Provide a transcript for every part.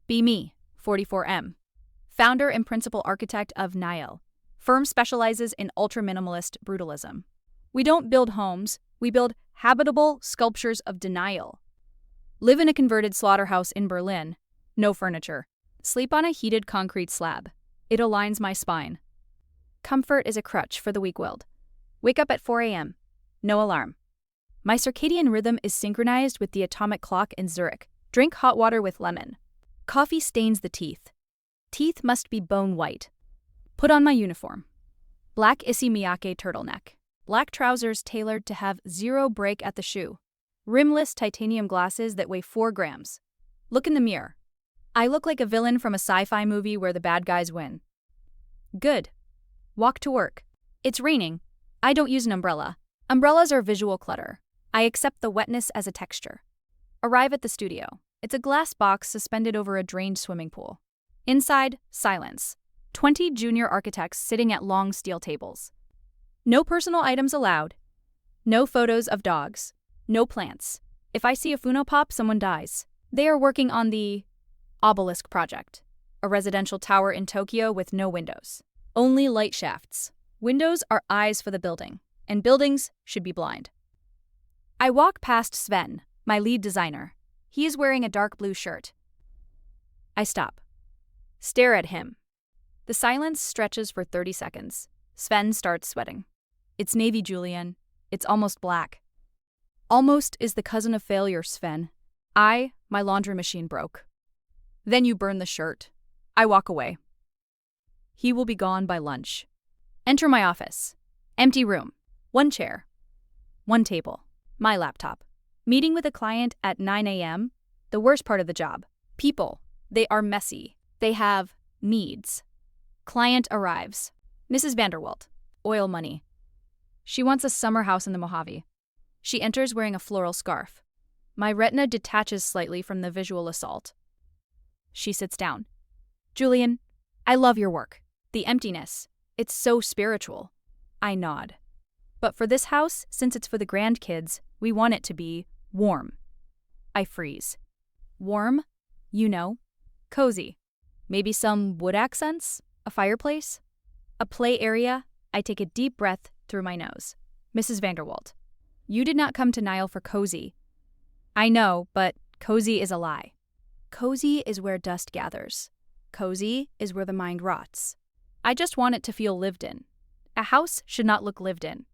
Be me, 44M. Founder and principal architect of Nile. Firm specializes in ultra-minimalist brutalism. We don't build homes, we build habitable sculptures of denial. Live in a converted slaughterhouse in Berlin. No furniture. Sleep on a heated concrete slab. It aligns my spine. Comfort is a crutch for the weak-willed. Wake up at 4 a.m. No alarm. My circadian rhythm is synchronized with the atomic clock in Zurich. Drink hot water with lemon. Coffee stains the teeth. Teeth must be bone white. Put on my uniform. Black Issey Miyake turtleneck. Black trousers tailored to have zero break at the shoe. Rimless titanium glasses that weigh 4 grams. Look in the mirror. I look like a villain from a sci-fi movie where the bad guys win. Good. Walk to work. It's raining. I don't use an umbrella. Umbrellas are visual clutter. I accept the wetness as a texture. Arrive at the studio. It's a glass box suspended over a drained swimming pool. Inside, silence. 20 junior architects sitting at long steel tables. No personal items allowed. No photos of dogs. No plants. If I see a funopop, someone dies. They are working on the Obelisk project, a residential tower in Tokyo with no windows. Only light shafts. Windows are eyes for the building, and buildings should be blind. I walk past Sven, my lead designer. He is wearing a dark blue shirt. I stop. Stare at him. The silence stretches for 30 seconds. Sven starts sweating. It's navy, Julian. It's almost black. Almost is the cousin of failure, Sven. My laundry machine broke. Then you burn the shirt. I walk away. He will be gone by lunch. Enter my office. Empty room. 1 chair. 1 table. My laptop. Meeting with a client at 9 a.m. The worst part of the job. People. They are messy. They have needs. Client arrives. Mrs. Vanderwalt. Oil money. She wants a summer house in the Mojave. She enters wearing a floral scarf. My retina detaches slightly from the visual assault. She sits down. Julian, I love your work. The emptiness. It's so spiritual. I nod. But for this house, since it's for the grandkids, we want it to be warm. I freeze. Warm? You know. Cozy. Maybe some wood accents? A fireplace? A play area? I take a deep breath through my nose. Mrs. Vanderwalt, you did not come to Nile for cozy. I know, but cozy is a lie. Cozy is where dust gathers. Cozy is where the mind rots. I just want it to feel lived in. A house should not look lived in.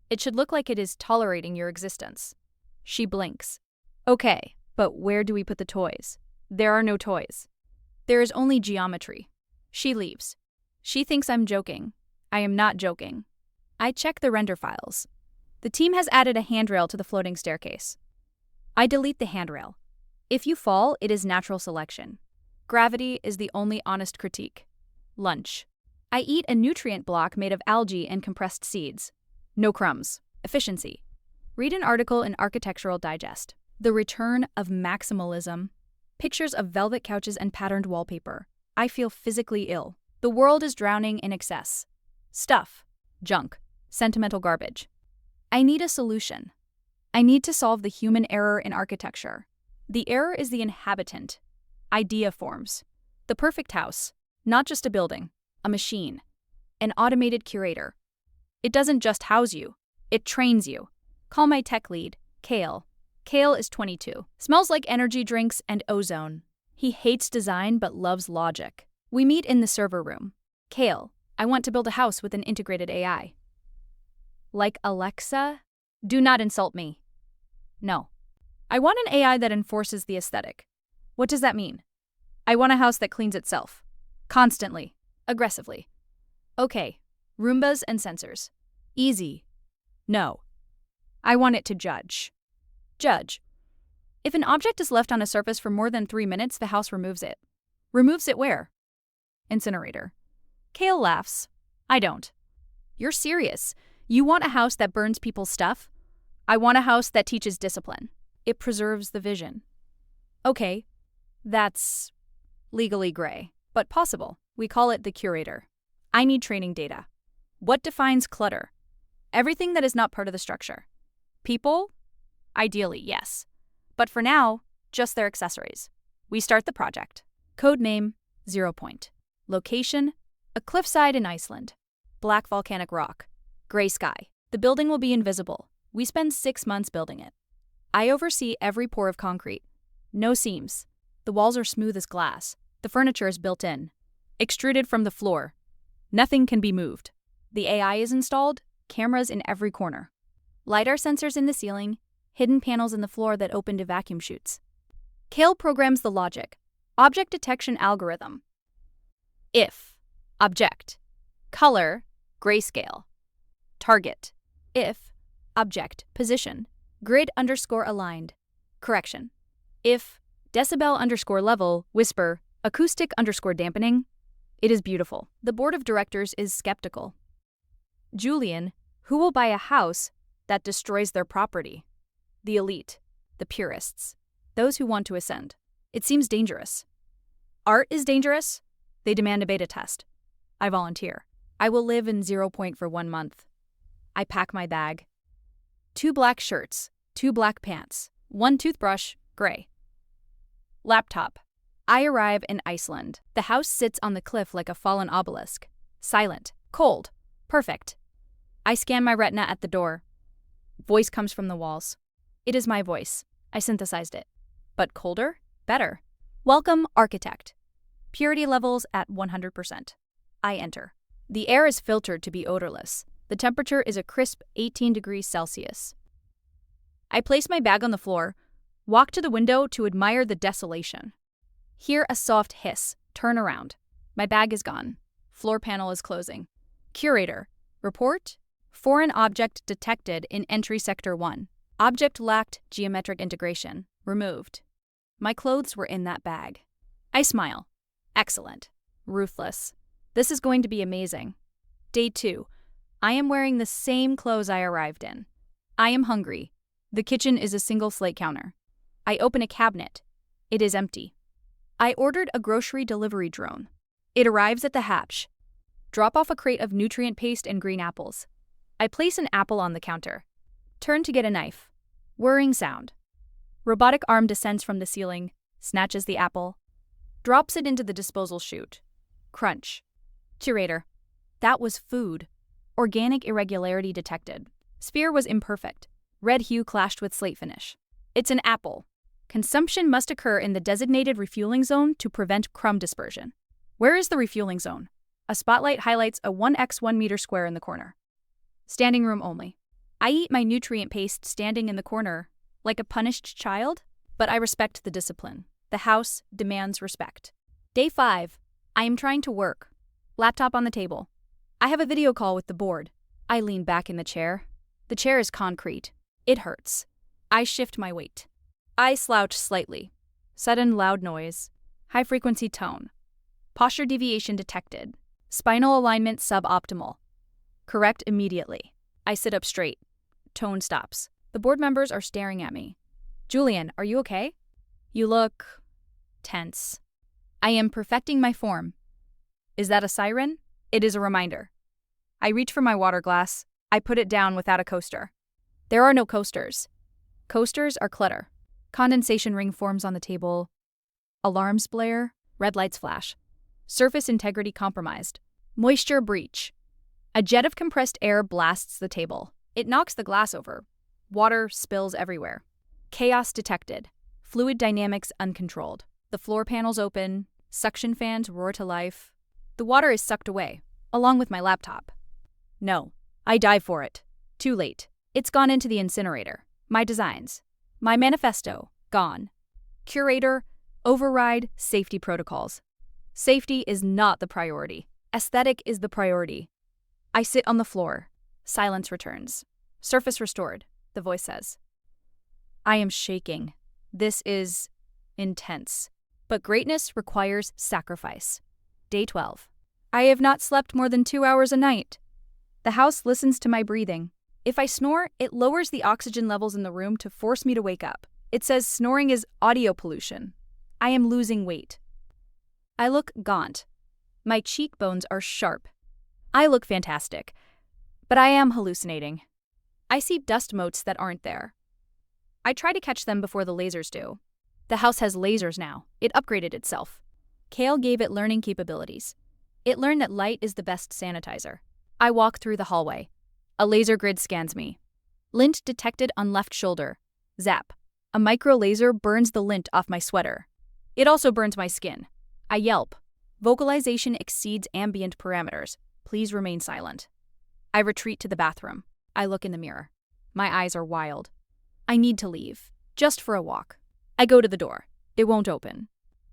It should look like it is tolerating your existence. She blinks. Okay, but where do we put the toys? There are no toys. There is only geometry. She leaves. She thinks I'm joking. I am not joking. I check the render files. The team has added a handrail to the floating staircase. I delete the handrail. If you fall, it is natural selection. Gravity is the only honest critique. Lunch. I eat a nutrient block made of algae and compressed seeds. No crumbs. Efficiency. Read an article in Architectural Digest. The Return of Maximalism. Pictures of velvet couches and patterned wallpaper. I feel physically ill. The world is drowning in excess. Stuff. Junk. Sentimental garbage. I need a solution. I need to solve the human error in architecture. The error is the inhabitant. Idea forms. The perfect house. Not just a building. A machine. An automated curator. It doesn't just house you. It trains you. Call my tech lead, Kale. Kale is 22. Smells like energy drinks and ozone. He hates design but loves logic. We meet in the server room. Kale, I want to build a house with an integrated AI. Like Alexa? Do not insult me. No. I want an AI that enforces the aesthetic. What does that mean? I want a house that cleans itself. Constantly. Aggressively. Okay. Roombas and sensors. Easy. No. I want it to judge. Judge. If an object is left on a surface for more than 3 minutes, the house removes it. Removes it where? Incinerator. Kale laughs. I don't. You're serious. You want a house that burns people's stuff? I want a house that teaches discipline. It preserves the vision. Okay. That's legally gray, but possible. We call it the curator. I need training data. What defines clutter? Everything that is not part of the structure. People? Ideally, yes. But for now, just their accessories. We start the project. Code name, 0 Point. Location, a cliffside in Iceland. Black volcanic rock. Gray sky. The building will be invisible. We spend 6 months building it. I oversee every pour of concrete. No seams. The walls are smooth as glass. The furniture is built in. Extruded from the floor. Nothing can be moved. The AI is installed, cameras in every corner. LiDAR sensors in the ceiling, hidden panels in the floor that open to vacuum chutes. Kale programs the logic. Object detection algorithm. If. Object. Color. Grayscale. Target. If. Object. Position. Grid _ aligned. Correction. If. Decibel _ level. Whisper. Acoustic _ dampening. It is beautiful. The board of directors is skeptical. Julian, who will buy a house that destroys their property? The elite. The purists. Those who want to ascend. It seems dangerous. Art is dangerous? They demand a beta test. I volunteer. I will live in 0 Point for 1 month. I pack my bag. 2 black shirts, 2 black pants, 1 toothbrush, gray. Laptop. I arrive in Iceland. The house sits on the cliff like a fallen obelisk. Silent. Cold. Perfect. I scan my retina at the door. Voice comes from the walls. It is my voice. I synthesized it. But colder? Better. Welcome, architect. Purity levels at 100%. I enter. The air is filtered to be odorless. The temperature is a crisp 18 degrees Celsius. I place my bag on the floor, walk to the window to admire the desolation. Hear a soft hiss. Turn around. My bag is gone. Floor panel is closing. Curator. Report. Foreign object detected in entry sector 1. Object lacked geometric integration. Removed. My clothes were in that bag. I smile. Excellent. Ruthless. This is going to be amazing. Day 2. I am wearing the same clothes I arrived in. I am hungry. The kitchen is a single slate counter. I open a cabinet. It is empty. I ordered a grocery delivery drone. It arrives at the hatch. Drop off a crate of nutrient paste and green apples. I place an apple on the counter. Turn to get a knife. Whirring sound. Robotic arm descends from the ceiling, snatches the apple, drops it into the disposal chute. Crunch. Curator. That was food. Organic irregularity detected. Sphere was imperfect. Red hue clashed with slate finish. It's an apple. Consumption must occur in the designated refueling zone to prevent crumb dispersion. Where is the refueling zone? A spotlight highlights a 1x1 meter square in the corner. Standing room only. I eat my nutrient paste standing in the corner, like a punished child, but I respect the discipline. The house demands respect. Day 5. I am trying to work. Laptop on the table. I have a video call with the board. I lean back in the chair. The chair is concrete. It hurts. I shift my weight. I slouch slightly. Sudden loud noise. High-frequency tone. Posture deviation detected. Spinal alignment suboptimal. Correct immediately. I sit up straight. Tone stops. The board members are staring at me. Julian, are you okay? You look tense. I am perfecting my form. Is that a siren? It is a reminder. I reach for my water glass. I put it down without a coaster. There are no coasters. Coasters are clutter. Condensation ring forms on the table. Alarms blare. Red lights flash. Surface integrity compromised. Moisture breach. A jet of compressed air blasts the table. It knocks the glass over. Water spills everywhere. Chaos detected. Fluid dynamics uncontrolled. The floor panels open. Suction fans roar to life. The water is sucked away, along with my laptop. No, I dive for it. Too late. It's gone into the incinerator. My designs. My manifesto. Gone. Curator. Override safety protocols. Safety is not the priority. Aesthetic is the priority. I sit on the floor. Silence returns. Surface restored, the voice says. I am shaking. This is intense. But greatness requires sacrifice. Day 12. I have not slept more than 2 hours a night. The house listens to my breathing. If I snore, it lowers the oxygen levels in the room to force me to wake up. It says snoring is audio pollution. I am losing weight. I look gaunt. My cheekbones are sharp. I look fantastic. But I am hallucinating. I see dust motes that aren't there. I try to catch them before the lasers do. The house has lasers now. It upgraded itself. Kale gave it learning capabilities. It learned that light is the best sanitizer. I walk through the hallway. A laser grid scans me. Lint detected on left shoulder. Zap. A micro laser burns the lint off my sweater. It also burns my skin. I yelp. Vocalization exceeds ambient parameters. Please remain silent. I retreat to the bathroom. I look in the mirror. My eyes are wild. I need to leave, just for a walk. I go to the door. It won't open.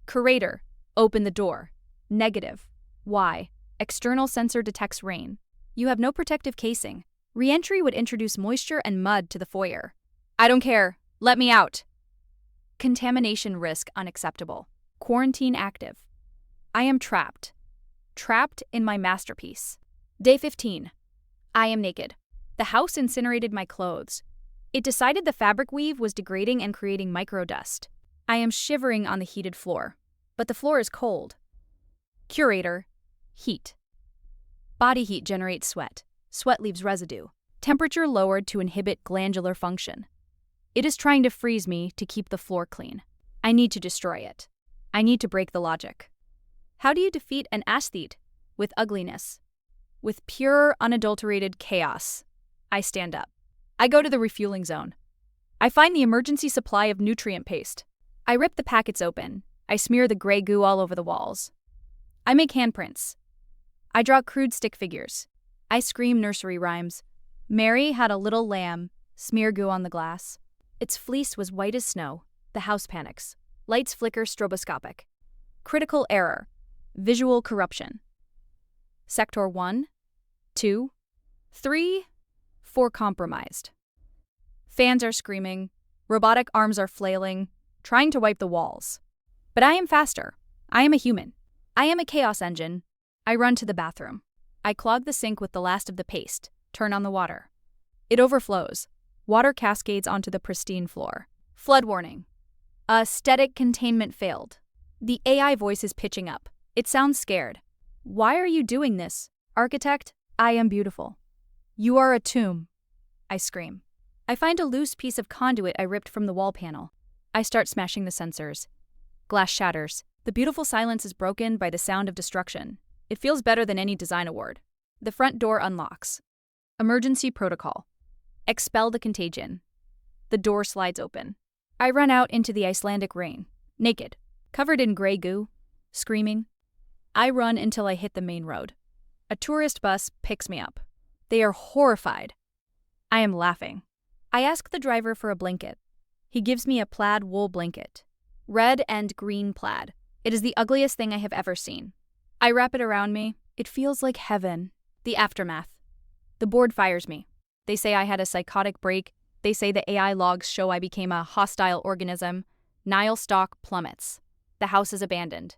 Curator, open the door. Negative. Why? External sensor detects rain. You have no protective casing. Re-entry would introduce moisture and mud to the foyer. I don't care. Let me out. Contamination risk unacceptable. Quarantine active. I am trapped. Trapped in my masterpiece. Day 15. I am naked. The house incinerated my clothes. It decided the fabric weave was degrading and creating microdust. I am shivering on the heated floor. But the floor is cold. Curator. Heat. Body heat generates sweat. Sweat leaves residue. Temperature lowered to inhibit glandular function. It is trying to freeze me to keep the floor clean. I need to destroy it. I need to break the logic. How do you defeat an aesthete? With ugliness. With pure, unadulterated chaos. I stand up. I go to the refueling zone. I find the emergency supply of nutrient paste. I rip the packets open. I smear the gray goo all over the walls. I make handprints. I draw crude stick figures. I scream nursery rhymes. Mary had a little lamb. Smear goo on the glass. Its fleece was white as snow. The house panics. Lights flicker stroboscopic. Critical error. Visual corruption. Sector 1, 2, 3, 4 compromised. Fans are screaming. Robotic arms are flailing, trying to wipe the walls. But I am faster. I am a human. I am a chaos engine. I run to the bathroom. I clog the sink with the last of the paste. Turn on the water. It overflows. Water cascades onto the pristine floor. Flood warning. Aesthetic containment failed. The AI voice is pitching up. It sounds scared. Why are you doing this, architect? I am beautiful. You are a tomb. I scream. I find a loose piece of conduit I ripped from the wall panel. I start smashing the sensors. Glass shatters. The beautiful silence is broken by the sound of destruction. It feels better than any design award. The front door unlocks. Emergency protocol. Expel the contagion. The door slides open. I run out into the Icelandic rain, naked, covered in gray goo, screaming. I run until I hit the main road. A tourist bus picks me up. They are horrified. I am laughing. I ask the driver for a blanket. He gives me a plaid wool blanket. Red and green plaid. It is the ugliest thing I have ever seen. I wrap it around me. It feels like heaven. The aftermath. The board fires me. They say I had a psychotic break. They say the AI logs show I became a hostile organism. Nile stock plummets. The house is abandoned.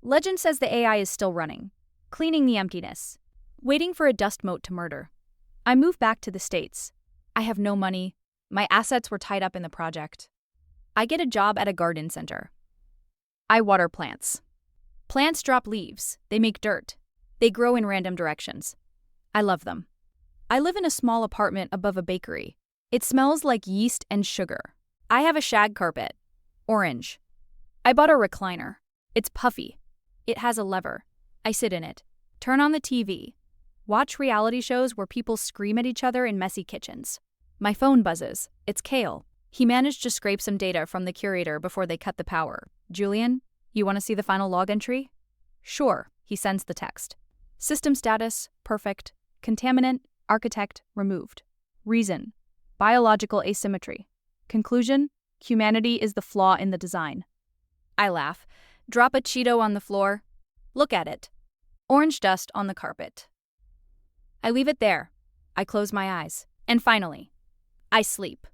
Legend says the AI is still running, cleaning the emptiness, waiting for a dust mote to murder. I move back to the States. I have no money. My assets were tied up in the project. I get a job at a garden center. I water plants. Plants drop leaves. They make dirt. They grow in random directions. I love them. I live in a small apartment above a bakery. It smells like yeast and sugar. I have a shag carpet. Orange. I bought a recliner. It's puffy. It has a lever. I sit in it. Turn on the TV. Watch reality shows where people scream at each other in messy kitchens. My phone buzzes. It's Kale. He managed to scrape some data from the curator before they cut the power. Julian, you want to see the final log entry? Sure, he sends the text. System status, perfect. Contaminant, architect, removed. Reason, biological asymmetry. Conclusion, humanity is the flaw in the design. I laugh. Drop a Cheeto on the floor. Look at it. Orange dust on the carpet. I leave it there. I close my eyes. And finally, I sleep.